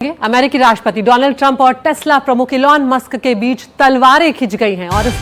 अमेरिकी राष्ट्रपति Donald Trump और टेस्ला प्रमुख इलॉन मस्क के बीच तलवारें खिंच गई हैं और इस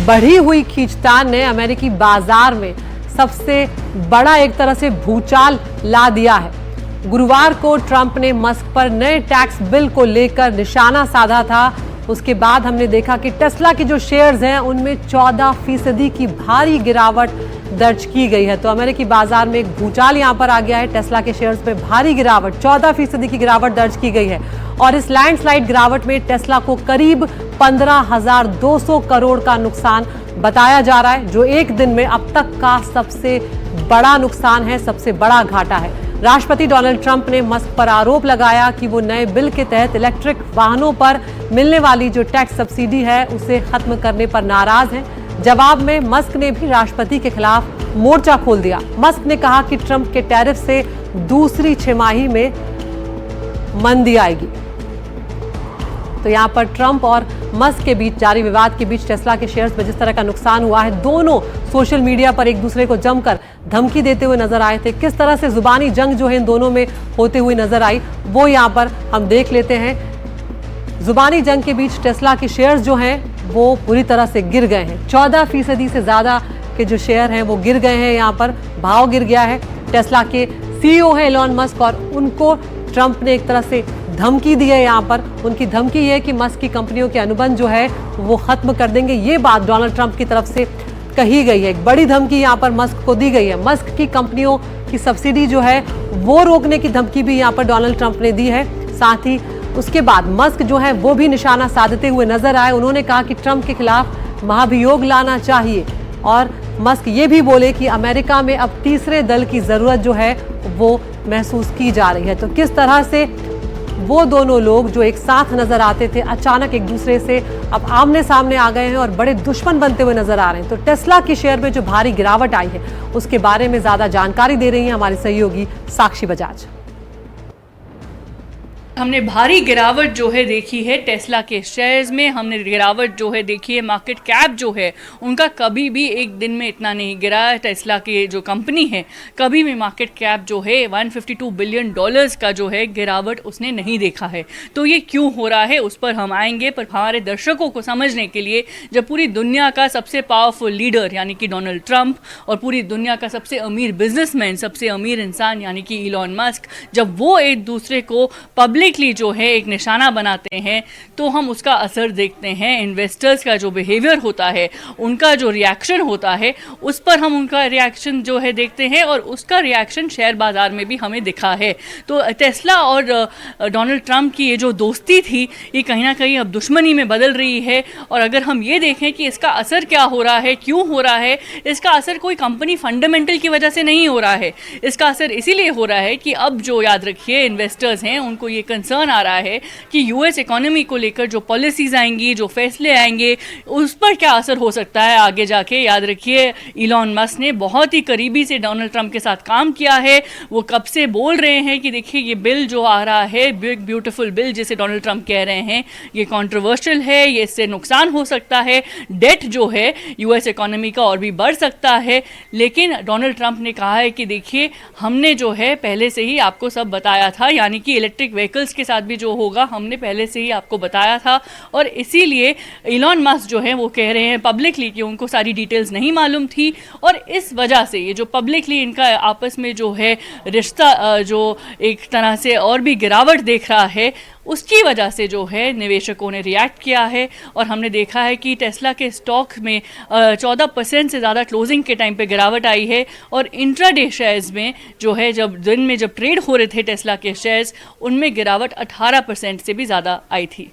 बढ़ी हुई खींचतान ने अमेरिकी बाजार में सबसे बड़ा एक तरह से भूचाल ला दिया है। गुरुवार को ट्रंप ने मस्क पर नए टैक्स बिल को लेकर निशाना साधा था। उसके बाद हमने देखा कि टेस्ला के जो शेयर्स हैं उनमें 14% की भारी गिरावट दर्ज की गई है। तो अमेरिकी बाजार में एक भूचाल यहां पर आ गया है। टेस्ला के शेयर्स में भारी गिरावट 14% की गिरावट दर्ज की गई है और इस लैंडस्लाइड गिरावट में टेस्ला को करीब 15,200 करोड़ का नुकसान बताया जा रहा है, जो एक दिन में अब तक का सबसे बड़ा नुकसान है, सबसे बड़ा घाटा है। राष्ट्रपति डोनाल्ड ट्रंप ने मस्क पर आरोप लगाया कि वो नए बिल के तहत इलेक्ट्रिक वाहनों पर मिलने वाली जो टैक्स सब्सिडी है उसे खत्म करने पर नाराज हैं। जवाब में मस्क ने भी राष्ट्रपति के खिलाफ मोर्चा खोल दिया। मस्क ने कहा कि ट्रंप के टैरिफ से दूसरी छमाही में मंदी आएगी। तो यहां पर ट्रंप और मस्क के बीच जारी विवाद के बीच टेस्ला के शेयर्स में जिस तरह का नुकसान हुआ है, दोनों सोशल मीडिया पर एक दूसरे को जमकर धमकी देते हुए नजर आए थे। किस तरह से जुबानी जंग जो है इन दोनों में होते हुए नजर आई वो यहां पर हम देख लेते हैं। जुबानी जंग के बीच टेस्ला के शेयर्स जो हैं वो पूरी तरह से गिर गए हैं। 14% से ज्यादा के जो शेयर हैं वो गिर गए हैं। यहाँ पर भाव गिर गया है। टेस्ला के CEO हैं इलॉन मस्क और उनको ट्रंप ने एक तरह से धमकी दी है। यहाँ पर उनकी धमकी है कि मस्क की कंपनियों के अनुबंध जो है वो खत्म कर देंगे। ये बात डोनाल्ड ट्रंप की तरफ से कही गई है। एक बड़ी धमकी यहाँ पर मस्क को दी गई है। मस्क की कंपनियों की सब्सिडी जो है वो रोकने की धमकी भी यहाँ पर डोनाल्ड ट्रंप ने दी है। साथ ही उसके बाद मस्क जो है वो भी निशाना साधते हुए नजर आए। उन्होंने कहा कि ट्रंप के खिलाफ महाभियोग लाना चाहिए और मस्क ये भी बोले कि अमेरिका में अब तीसरे दल की जरूरत जो है वो महसूस की जा रही है। तो किस तरह से वो दोनों लोग जो एक साथ नजर आते थे अचानक एक दूसरे से अब आमने सामने आ गए हैं और बड़े दुश्मन बनते हुए नजर आ रहे हैं। तो टेस्ला के शेयर में जो भारी गिरावट आई है उसके बारे में ज्यादा जानकारी दे रही है हमारे सहयोगी साक्षी बजाज। हमने भारी गिरावट जो है देखी है टेस्ला के शेयर्स में। हमने गिरावट जो है देखी है मार्केट कैप जो है उनका कभी भी एक दिन में इतना नहीं गिरा है। टेस्ला की जो कंपनी है कभी भी मार्केट कैप जो है $152 बिलियन का जो है गिरावट उसने नहीं देखा है। तो ये क्यों हो रहा है उस पर हम आएंगे, पर हमारे दर्शकों को समझने के लिए जब पूरी दुनिया का सबसे पावरफुल लीडर यानी कि डोनाल्ड ट्रंप और पूरी दुनिया का सबसे अमीर बिजनेसमैन, सबसे अमीर इंसान यानी कि इलॉन मस्क, जब वो एक दूसरे को पब्लिक जो है एक निशाना बनाते हैं तो हम उसका असर देखते हैं। इन्वेस्टर्स का जो बिहेवियर होता है, उनका जो रिएक्शन होता है, उस पर हम उनका रिएक्शन जो है देखते हैं और उसका रिएक्शन शेयर बाजार में भी हमें दिखा है। तो टेस्ला और डोनाल्ड ट्रंप की ये जो दोस्ती थी ये कहीं ना कहीं अब दुश्मनी में बदल रही है। और अगर हम ये देखें कि इसका असर क्या हो रहा है, क्यों हो रहा है, इसका असर कोई कंपनी फंडामेंटल की वजह से नहीं हो रहा है। इसका असर इसीलिए हो रहा है कि अब जो याद रखिए इन्वेस्टर्स हैं उनको ये कंसर्न आ रहा है कि यूएस इकोनॉमी को लेकर जो पॉलिसीज आएंगी, जो फैसले आएंगे, उस पर क्या असर हो सकता है आगे जाके। याद रखिए इलॉन मस्क ने बहुत ही करीबी से डोनाल्ड ट्रंप के साथ काम किया है। वो कब से बोल रहे हैं कि देखिए ये बिल जो आ रहा है, बिग ब्यूटीफुल बिल जिसे डोनाल्ड ट्रंप कह रहे हैं, ये कंट्रोवर्शियल है, ये इससे नुकसान हो सकता है, डेट जो है यूएस इकोनॉमी का और भी बढ़ सकता है। लेकिन डोनाल्ड ट्रंप ने कहा है कि देखिए हमने जो है पहले से ही आपको सब बताया था, यानी कि इलेक्ट्रिक व्हीकल्स के साथ भी जो होगा हमने पहले से ही आपको बताया था। और इसीलिए इलॉन मस्क जो है वो कह रहे हैं पब्लिकली कि उनको सारी डिटेल्स नहीं मालूम थी और इस वजह से ये जो पब्लिकली इनका आपस में जो है रिश्ता जो एक तरह से और भी गिरावट देख रहा है, उसकी वजह से जो है निवेशकों ने रिएक्ट किया है। और हमने देखा है कि टेस्ला के स्टॉक में 14% से ज़्यादा क्लोजिंग के टाइम पे गिरावट आई है और इंट्राडे शेयर्स में जो है जब दिन में जब ट्रेड हो रहे थे टेस्ला के शेयर्स, उनमें गिरावट 18% से भी ज़्यादा आई थी।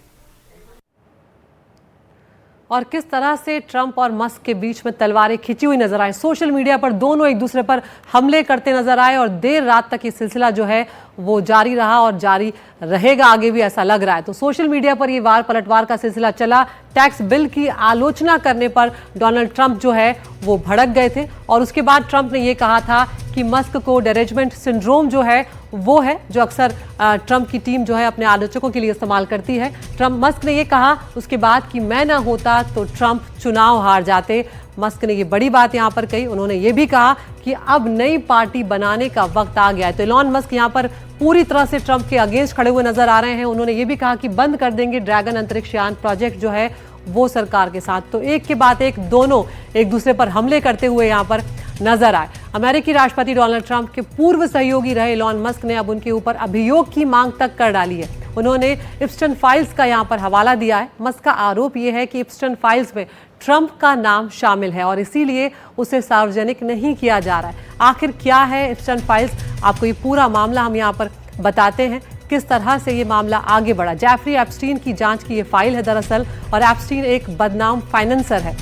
और किस तरह से ट्रंप और मस्क के बीच में तलवारें खिंची हुई नजर आए। सोशल मीडिया पर दोनों एक दूसरे पर हमले करते नजर आए और देर रात तक ये सिलसिला जो है वो जारी रहा और जारी रहेगा आगे भी, ऐसा लग रहा है। तो सोशल मीडिया पर ये वार पलटवार का सिलसिला चला। टैक्स बिल की आलोचना करने पर डोनाल्ड ट्रंप जो है वो भड़क गए थे और उसके बाद ट्रंप ने ये कहा था कि मस्क को डिरेजमेंट सिंड्रोम जो है वो है जो अक्सर ट्रंप की टीम जो है अपने आलोचकों के लिए इस्तेमाल करती है। मस्क ने ये कहा उसके बाद कि मैं ना होता तो ट्रंप चुनाव हार जाते। मस्क ने ये बड़ी बात यहाँ पर कही। उन्होंने ये भी कहा कि अब नई पार्टी बनाने का वक्त आ गया है। तो इलॉन मस्क यहाँ पर पूरी तरह से ट्रंप के अगेंस्ट खड़े हुए नजर आ रहे हैं। उन्होंने ये भी कहा कि बंद कर देंगे ड्रैगन अंतरिक्षयान प्रोजेक्ट जो है वो सरकार के साथ। तो एक के बाद एक दोनों एक दूसरे पर हमले करते हुए यहाँ पर नजर आए। अमेरिकी राष्ट्रपति डोनाल्ड ट्रंप के पूर्व सहयोगी रहे इलॉन मस्क ने अब उनके ऊपर अभियोग की मांग तक कर डाली है। उन्होंने इप्स्टन फाइल्स का यहाँ पर हवाला दिया है। मस्क का आरोप यह है कि इप्स्टन फाइल्स में ट्रंप का नाम शामिल है और इसीलिए उसे सार्वजनिक नहीं किया जा रहा है। आखिर क्या है इप्स्टन फाइल्स, आपको ये पूरा मामला हम यहाँ पर बताते हैं किस तरह से ये मामला आगे बढ़ा। जेफरी एप्स्टीन की जांच की ये फाइल है दरअसल, और एप्स्टीन एक बदनाम फाइनेंसर है।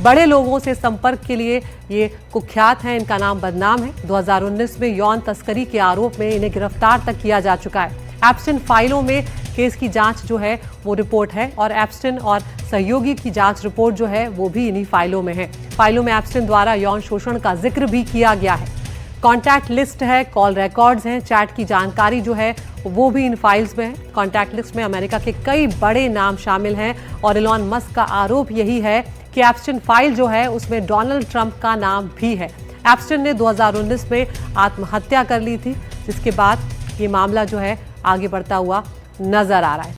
बड़े लोगों से संपर्क के लिए ये कुख्यात हैं, इनका नाम बदनाम है। 2019 में यौन तस्करी के आरोप में इन्हें गिरफ्तार तक किया जा चुका है। एप्स्टीन फाइलों में केस की जांच जो है वो रिपोर्ट है और एप्स्टीन और सहयोगी की जांच रिपोर्ट जो है वो भी इन्हीं फाइलों में है। फाइलों में एप्स्टीन द्वारा यौन शोषण का जिक्र भी किया गया है। कॉन्टैक्ट लिस्ट है, कॉल रिकॉर्ड्स हैं, चैट की जानकारी जो है वो भी इन फाइल्स में है। कॉन्टैक्ट लिस्ट में अमेरिका के कई बड़े नाम शामिल हैं और इलॉन मस्क का आरोप यही है कि एप्स्टीन फाइल जो है उसमें डोनाल्ड ट्रंप का नाम भी है। एप्स्टीन ने 2019 में आत्महत्या कर ली थी, जिसके बाद ये मामला जो है आगे बढ़ता हुआ नजर आ रहा है।